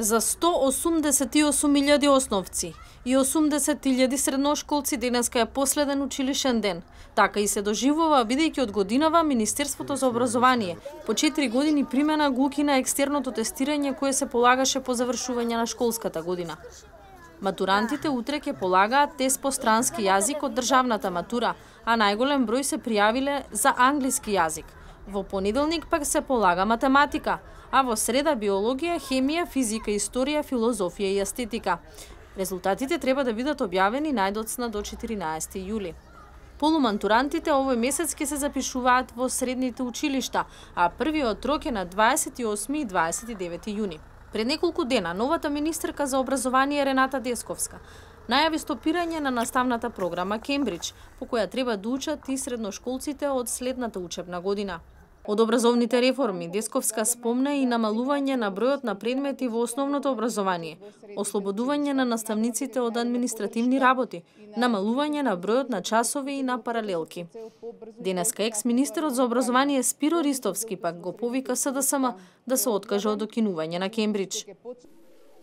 За 188.000 основци и 80.000 средношколци денеска е последен училишен ден. Така и се доживува, бидејќи од годинава Министерството за образование по 4 години примена го укина екстерното тестирање кое се полагаше по завршување на школската година. Матурантите утре ќе полагаат тест по странски јазик од државната матура, а најголем број се пријавиле за англиски јазик. Во понеделник пак се полага математика, а во среда биологија, хемија, физика, историја, филозофија и естетика. Резултатите треба да бидат објавени најдоцна до 14 јули. Полуматурантите овој месец ќе се запишуваат во средните училишта, а првиот рок е на 28 и 29 јуни. Пред неколку дена новата министерка за образование Рената Десковска најави стопирање на наставната програма Кембридж, по која треба да учат и средношколците од следната учебна година. Од образовните реформи Десковска спомна и намалување на бројот на предмети во основното образование, ослободување на наставниците од административни работи, намалување на бројот на часови и на паралелки. Денеска екс-министерот за образование Спиро Ристовски пак го повика СДСМ да се откаже од докинување на Кембридж.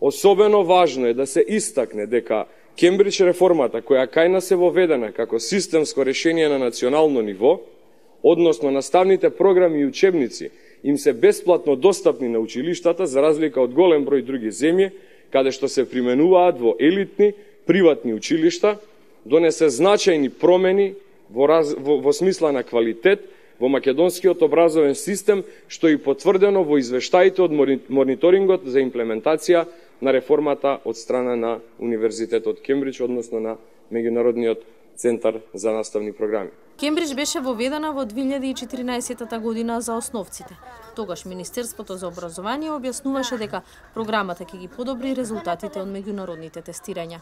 Особено важно е да се истакне дека Кембридж реформата, која кај нас е воведена како системско решение на национално ниво, односно наставните програми и учебници им се бесплатно достапни на училиштата за разлика од голем број други земји, каде што се применуваат во елитни, приватни училишта, донесе значајни промени во смисла на квалитет во македонскиот образовен систем, што и потврдено во извештаите од мониторингот за имплементација на реформата од страна на Универзитетот Кембридж, односно на Меѓународниот центар за наставни програми. Кембридж беше воведена во 2014 година за основците. Тогаш Министерството за образование објаснуваше дека програмата ќе ги подобри резултатите од меѓународните тестирања.